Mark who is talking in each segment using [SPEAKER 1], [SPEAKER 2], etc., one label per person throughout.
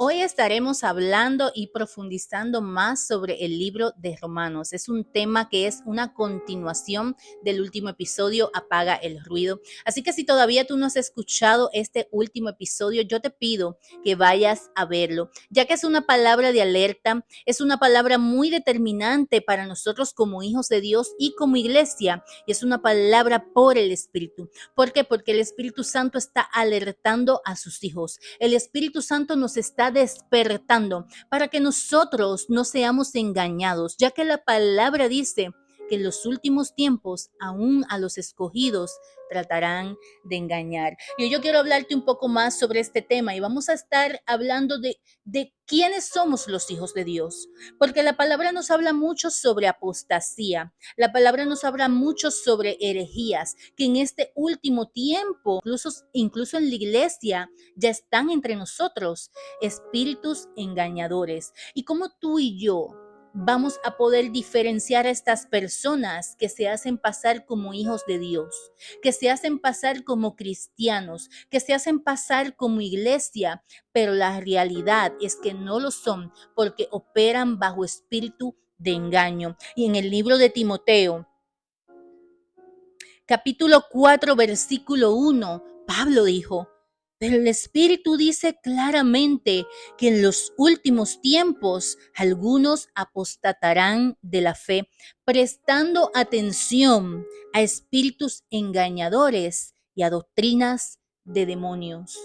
[SPEAKER 1] Hoy estaremos hablando y profundizando más sobre el libro de Romanos. Es un tema que es una continuación del último episodio, Apaga el ruido. Así que si todavía tú no has escuchado este último episodio, yo te pido que vayas a verlo, ya que es una palabra de alerta, es una palabra muy determinante para nosotros como hijos de Dios y como iglesia, y es una palabra por el Espíritu. ¿Por qué? Porque el Espíritu Santo está alertando a sus hijos. El Espíritu Santo nos está despertando para que nosotros no seamos engañados, ya que la palabra dice que en los últimos tiempos aún a los escogidos tratarán de engañar. Y yo quiero hablarte un poco más sobre este tema y vamos a estar hablando de quiénes somos los hijos de Dios, porque la palabra nos habla mucho sobre apostasía, la palabra nos habla mucho sobre herejías, que en este último tiempo, incluso en la iglesia, ya están entre nosotros espíritus engañadores. Y cómo tú y yo vamos a poder diferenciar a estas personas que se hacen pasar como hijos de Dios, que se hacen pasar como cristianos, que se hacen pasar como iglesia, pero la realidad es que no lo son porque operan bajo espíritu de engaño. Y en el libro de Timoteo, capítulo 4, versículo 1, Pablo dijo: pero el Espíritu dice claramente que en los últimos tiempos algunos apostatarán de la fe, prestando atención a espíritus engañadores y a doctrinas de demonios.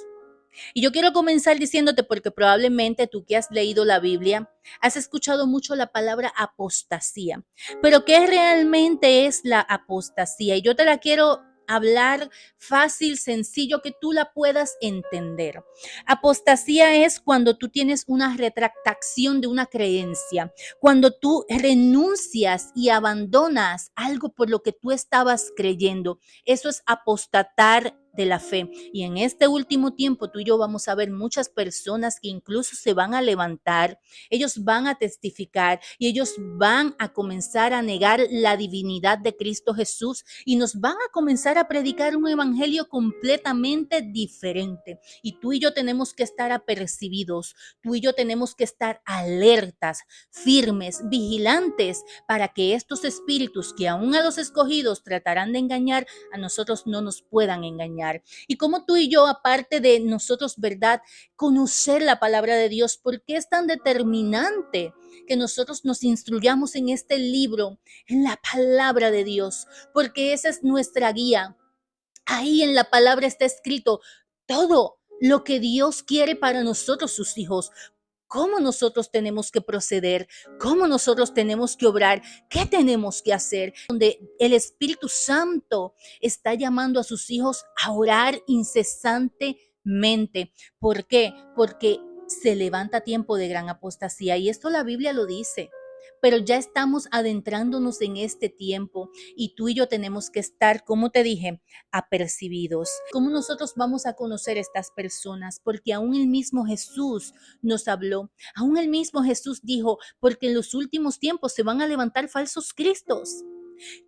[SPEAKER 1] Y yo quiero comenzar diciéndote, porque probablemente tú que has leído la Biblia, has escuchado mucho la palabra apostasía. Pero ¿qué realmente es la apostasía? Y yo te la quiero hablar fácil, sencillo, que tú la puedas entender. Apostasía es cuando tú tienes una retractación de una creencia, cuando tú renuncias y abandonas algo por lo que tú estabas creyendo. Eso es apostatar de la fe. Y en este último tiempo tú y yo vamos a ver muchas personas que incluso se van a levantar, ellos van a testificar y ellos van a comenzar a negar la divinidad de Cristo Jesús y nos van a comenzar a predicar un evangelio completamente diferente. Y tú y yo tenemos que estar apercibidos, tú y yo tenemos que estar alertas, firmes, vigilantes, para que estos espíritus que aún a los escogidos tratarán de engañar, a nosotros no nos puedan engañar. Y como tú y yo, aparte de nosotros, ¿verdad?, conocer la palabra de Dios, ¿por qué es tan determinante que nosotros nos instruyamos en este libro, en la palabra de Dios? Porque esa es nuestra guía. Ahí en la palabra está escrito todo lo que Dios quiere para nosotros, sus hijos. Cómo nosotros tenemos que proceder, cómo nosotros tenemos que obrar, qué tenemos que hacer, donde el Espíritu Santo está llamando a sus hijos a orar incesantemente. ¿Por qué? Porque se levanta tiempo de gran apostasía y esto la Biblia lo dice. Pero ya estamos adentrándonos en este tiempo y tú y yo tenemos que estar, como te dije, apercibidos. ¿Cómo nosotros vamos a conocer estas personas? Porque aún el mismo Jesús nos habló. Aún el mismo Jesús dijo, porque en los últimos tiempos se van a levantar falsos cristos.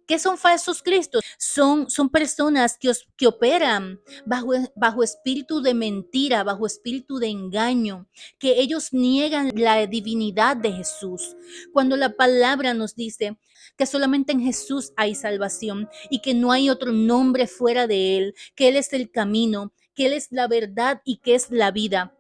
[SPEAKER 1] ¿Qué son falsos cristos? Son personas que operan bajo espíritu de mentira, bajo espíritu de engaño, que ellos niegan la divinidad de Jesús. Cuando la palabra nos dice que solamente en Jesús hay salvación y que no hay otro nombre fuera de Él, que Él es el camino, que Él es la verdad y que es la vida.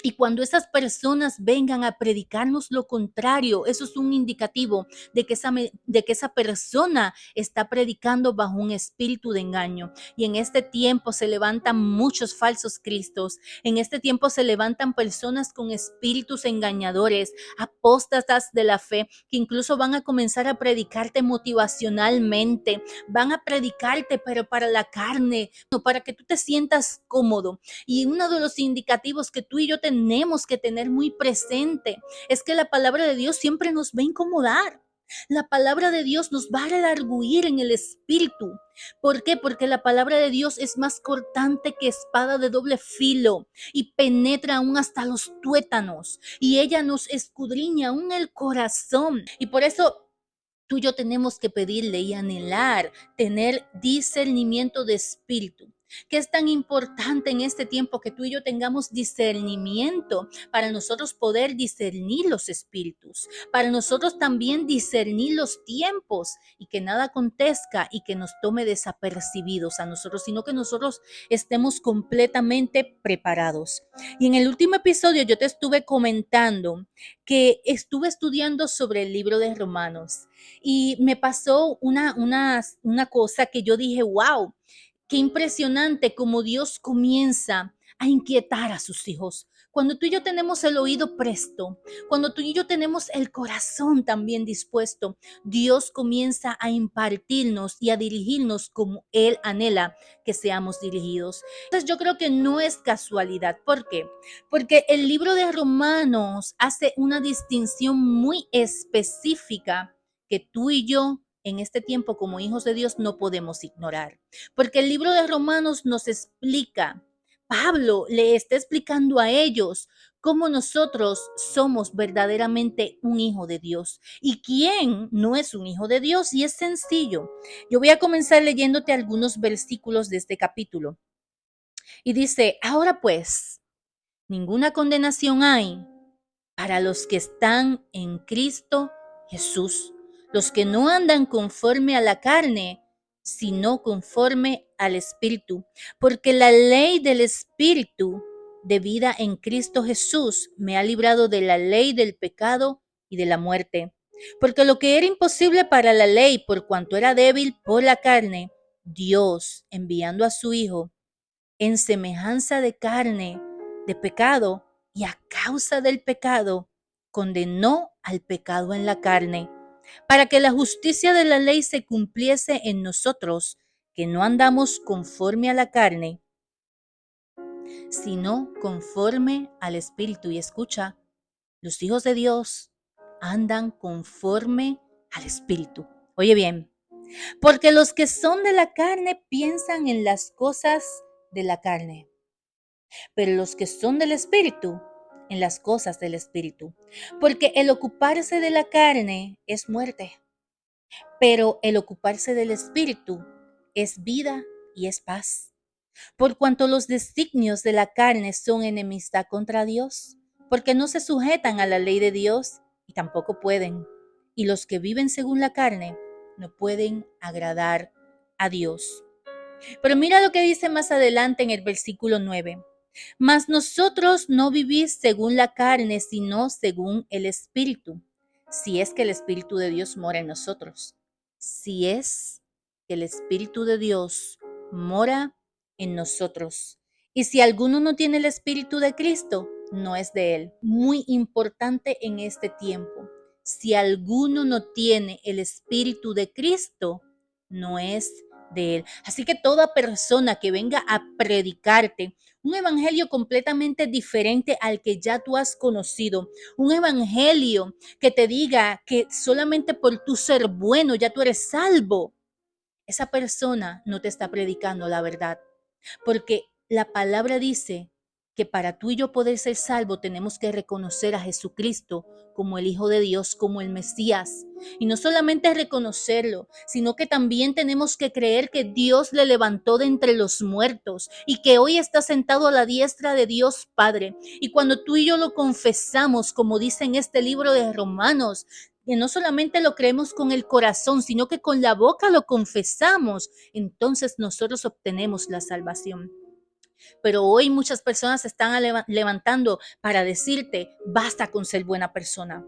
[SPEAKER 1] Y cuando esas personas vengan a predicarnos lo contrario, eso es un indicativo de que esa persona está predicando bajo un espíritu de engaño. Y en este tiempo se levantan muchos falsos cristos. En este tiempo se levantan personas con espíritus engañadores, apóstatas de la fe, que incluso van a comenzar a predicarte motivacionalmente. Van a predicarte, pero para la carne, no para que tú te sientas cómodo. Y uno de los indicativos que tú y yo tenemos que tener muy presente es que la palabra de Dios siempre nos va a incomodar. La palabra de Dios nos va a redarguir en el espíritu. ¿Por qué? Porque la palabra de Dios es más cortante que espada de doble filo y penetra aún hasta los tuétanos. Y ella nos escudriña aún el corazón. Y por eso tú y yo tenemos que pedirle y anhelar tener discernimiento de espíritu. que es tan importante en este tiempo que tú y yo tengamos discernimiento para nosotros poder discernir los espíritus, para nosotros también discernir los tiempos y que nada acontezca y que nos tome desapercibidos a nosotros, sino que nosotros estemos completamente preparados. Y en el último episodio yo te estuve comentando que estuve estudiando sobre el libro de Romanos y me pasó una cosa que yo dije, wow, qué impresionante cómo Dios comienza a inquietar a sus hijos. Cuando tú y yo tenemos el oído presto, cuando tú y yo tenemos el corazón también dispuesto, Dios comienza a impartirnos y a dirigirnos como Él anhela que seamos dirigidos. Entonces yo creo que no es casualidad. ¿Por qué? Porque el libro de Romanos hace una distinción muy específica que tú y yo en este tiempo como hijos de Dios no podemos ignorar. Porque el libro de Romanos nos explica, Pablo le está explicando a ellos cómo nosotros somos verdaderamente un hijo de Dios y quién no es un hijo de Dios. Y es sencillo. Yo voy a comenzar leyéndote algunos versículos de este capítulo. Y dice, ahora pues, ninguna condenación hay para los que están en Cristo Jesús, los que no andan conforme a la carne, sino conforme al Espíritu, porque la ley del Espíritu de vida en Cristo Jesús me ha librado de la ley del pecado y de la muerte. Porque lo que era imposible para la ley, por cuanto era débil por la carne, Dios, enviando a su Hijo en semejanza de carne, de pecado, y a causa del pecado, condenó al pecado en la carne, para que la justicia de la ley se cumpliese en nosotros, que no andamos conforme a la carne, sino conforme al Espíritu. Y escucha, los hijos de Dios andan conforme al Espíritu. Oye bien, porque los que son de la carne piensan en las cosas de la carne, pero los que son del Espíritu, en las cosas del Espíritu. Porque el ocuparse de la carne es muerte, pero el ocuparse del Espíritu es vida y es paz. Por cuanto los designios de la carne son enemistad contra Dios, porque no se sujetan a la ley de Dios y tampoco pueden. Y los que viven según la carne no pueden agradar a Dios. Pero mira lo que dice más adelante en el versículo 9. Mas nosotros no vivís según la carne, sino según el Espíritu, si es que el Espíritu de Dios mora en nosotros. Si es que el Espíritu de Dios mora en nosotros. Y si alguno no tiene el Espíritu de Cristo, no es de él. Muy importante en este tiempo. Si alguno no tiene el Espíritu de Cristo, no es de él. Así que toda persona que venga a predicarte un evangelio completamente diferente al que ya tú has conocido, un evangelio que te diga que solamente por tu ser bueno ya tú eres salvo, esa persona no te está predicando la verdad, porque la palabra dice que para tú y yo poder ser salvo tenemos que reconocer a Jesucristo como el Hijo de Dios, como el Mesías. Y no solamente reconocerlo, sino que también tenemos que creer que Dios le levantó de entre los muertos y que hoy está sentado a la diestra de Dios Padre. Y cuando tú y yo lo confesamos, como dice en este libro de Romanos, que no solamente lo creemos con el corazón, sino que con la boca lo confesamos, entonces nosotros obtenemos la salvación. Pero hoy muchas personas se están levantando para decirte, basta con ser buena persona.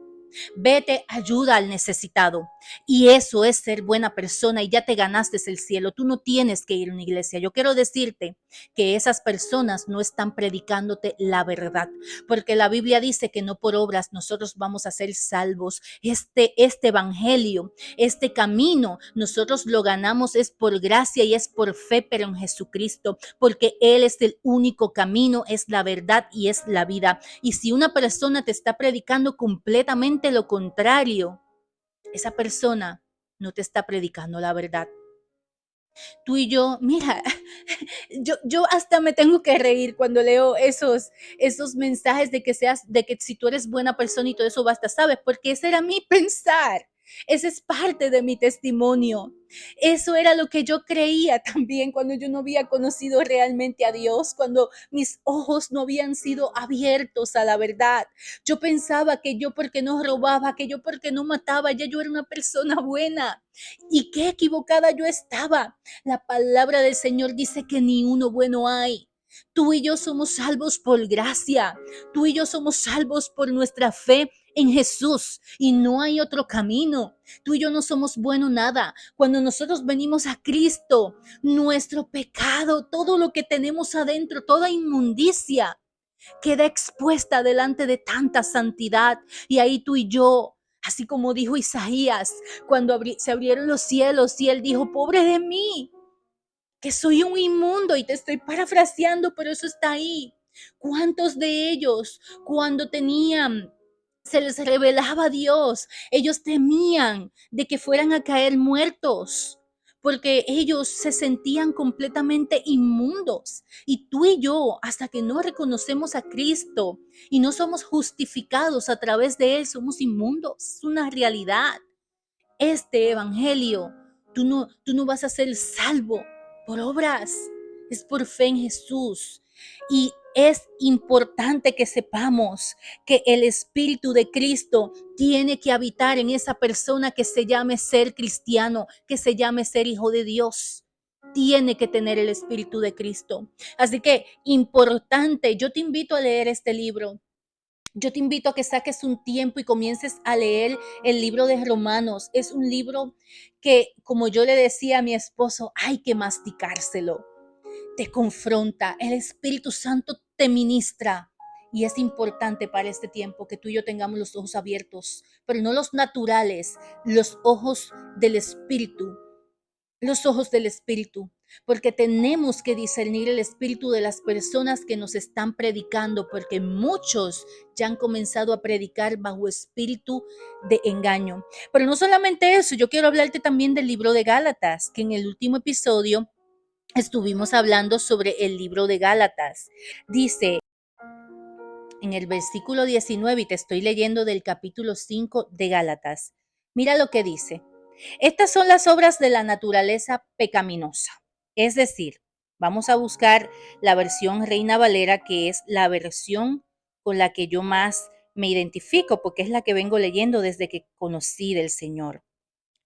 [SPEAKER 1] Vete, ayuda al necesitado. Y eso es ser buena persona y ya te ganaste el cielo. Tú no tienes que ir a una iglesia. Yo quiero decirte que esas personas no están predicándote la verdad, porque la Biblia dice que no por obras nosotros vamos a ser salvos. Este evangelio, este camino, nosotros lo ganamos es por gracia y es por fe, pero en Jesucristo, porque Él es el único camino, es la verdad y es la vida. Y si una persona te está predicando completamente lo contrario, esa persona no te está predicando la verdad. Tú y yo, mira, yo hasta me tengo que reír cuando leo esos mensajes de que si tú eres buena persona y todo eso basta, ¿sabes? Porque ese era mi pensar. Ese es parte de mi testimonio. Eso era lo que yo creía también cuando yo no había conocido realmente a Dios, cuando mis ojos no habían sido abiertos a la verdad. Yo pensaba que yo porque no robaba, que yo porque no mataba, ya yo era una persona buena. Y qué equivocada yo estaba. La palabra del Señor dice que ni uno bueno hay. Tú y yo somos salvos por gracia. Tú y yo somos salvos por nuestra fe en Jesús y no hay otro camino. Tú y yo no somos bueno nada. Cuando nosotros venimos a Cristo, nuestro pecado, todo lo que tenemos adentro, toda inmundicia, queda expuesta delante de tanta santidad. Y ahí tú y yo, así como dijo Isaías, cuando se abrieron los cielos y él dijo, pobre de mí, que soy un inmundo, y te estoy parafraseando, pero eso está ahí. ¿Cuántos de ellos cuando se les revelaba a Dios, ellos temían de que fueran a caer muertos? Porque ellos se sentían completamente inmundos. Y tú y yo, hasta que no reconocemos a Cristo y no somos justificados a través de Él, somos inmundos. Es una realidad. Este evangelio, tú no vas a ser salvo por obras, es por fe en Jesús. Y es importante que sepamos que el Espíritu de Cristo tiene que habitar en esa persona que se llame ser cristiano, que se llame ser hijo de Dios. Tiene que tener el Espíritu de Cristo. Así que importante, yo te invito a leer este libro. Yo te invito a que saques un tiempo y comiences a leer el libro de Romanos. Es un libro que, como yo le decía a mi esposo, hay que masticárselo. Te confronta, el Espíritu Santo te ministra. Y es importante para este tiempo que tú y yo tengamos los ojos abiertos, pero no los naturales, los ojos del Espíritu. Los ojos del Espíritu, porque tenemos que discernir el espíritu de las personas que nos están predicando, porque muchos ya han comenzado a predicar bajo espíritu de engaño. Pero no solamente eso, yo quiero hablarte también del libro de Gálatas, que en el último episodio estuvimos hablando sobre el libro de Gálatas. Dice en el versículo 19, y te estoy leyendo del capítulo 5 de Gálatas, mira lo que dice. Estas son las obras de la naturaleza pecaminosa. Es decir, vamos a buscar la versión Reina Valera, que es la versión con la que yo más me identifico, porque es la que vengo leyendo desde que conocí del Señor.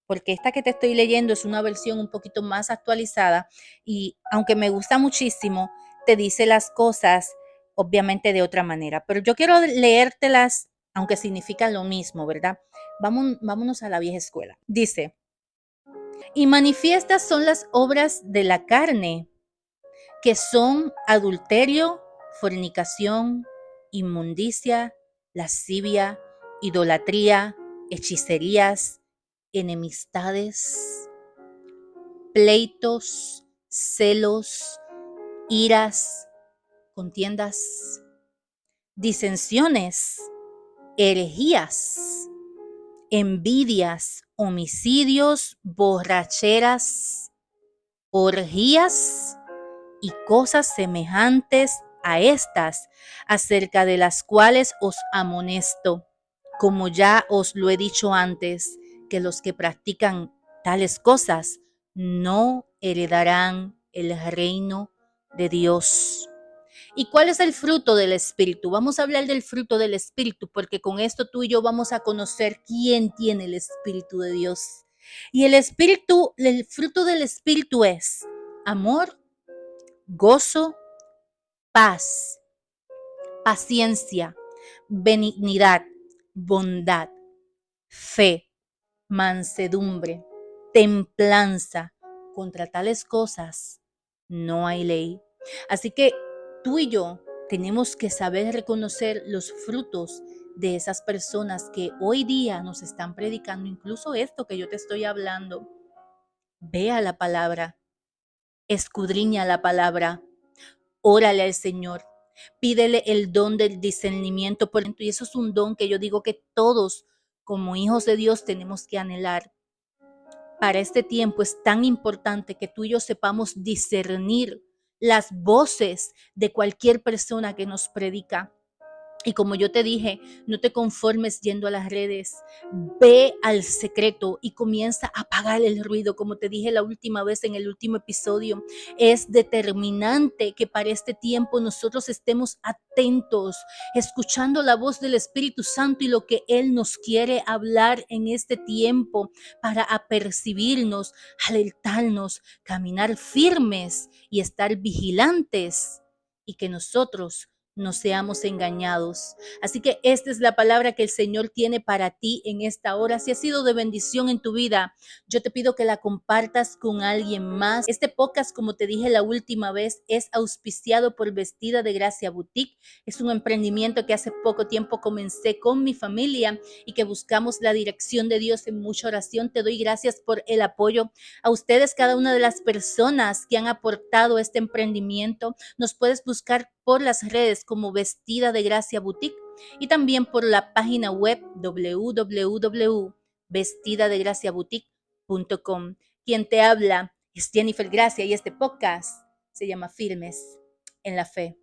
[SPEAKER 1] Porque esta que te estoy leyendo es una versión un poquito más actualizada y aunque me gusta muchísimo, te dice las cosas obviamente de otra manera. Pero yo quiero leértelas, aunque significan lo mismo, ¿verdad? Vámonos a la vieja escuela. Dice, y manifiestas son las obras de la carne, que son adulterio, fornicación, inmundicia, lascivia, idolatría, hechicerías, enemistades, pleitos, celos, iras, contiendas, disensiones, herejías, envidias, homicidios, borracheras, orgías y cosas semejantes a estas, acerca de las cuales os amonesto, como ya os lo he dicho antes, que los que practican tales cosas no heredarán el reino de Dios. ¿Y cuál es el fruto del Espíritu? Vamos a hablar del fruto del Espíritu, porque con esto tú y yo vamos a conocer quién tiene el Espíritu de Dios. Y el fruto del Espíritu es amor, gozo, paz, paciencia, benignidad, bondad, fe, mansedumbre, templanza. Contra tales cosas no hay ley. Así que tú y yo tenemos que saber reconocer los frutos de esas personas que hoy día nos están predicando, incluso esto que yo te estoy hablando. Vea la palabra, escudriña la palabra, órale al Señor, pídele el don del discernimiento, y eso es un don que yo digo que todos como hijos de Dios tenemos que anhelar. Para este tiempo es tan importante que tú y yo sepamos discernir las voces de cualquier persona que nos predica. Y como yo te dije, no te conformes yendo a las redes, ve al secreto y comienza a apagar el ruido. Como te dije la última vez en el último episodio, es determinante que para este tiempo nosotros estemos atentos, escuchando la voz del Espíritu Santo y lo que Él nos quiere hablar en este tiempo para apercibirnos, alertarnos, caminar firmes y estar vigilantes y que nosotros no seamos engañados. Así que esta es la palabra que el Señor tiene para ti en esta hora. Si ha sido de bendición en tu vida, yo te pido que la compartas con alguien más. Este podcast, como te dije la última vez, es auspiciado por Vestida de Gracia Boutique. Es un emprendimiento que hace poco tiempo comencé con mi familia y que buscamos la dirección de Dios en mucha oración. Te doy gracias por el apoyo a ustedes, cada una de las personas que han aportado este emprendimiento. Nos puedes buscar por las redes como Vestida de Gracia Boutique y también por la página web www.vestidadegraciaboutique.com. Quien te habla es Jennifer Gracia y este podcast se llama Firmes en la Fe.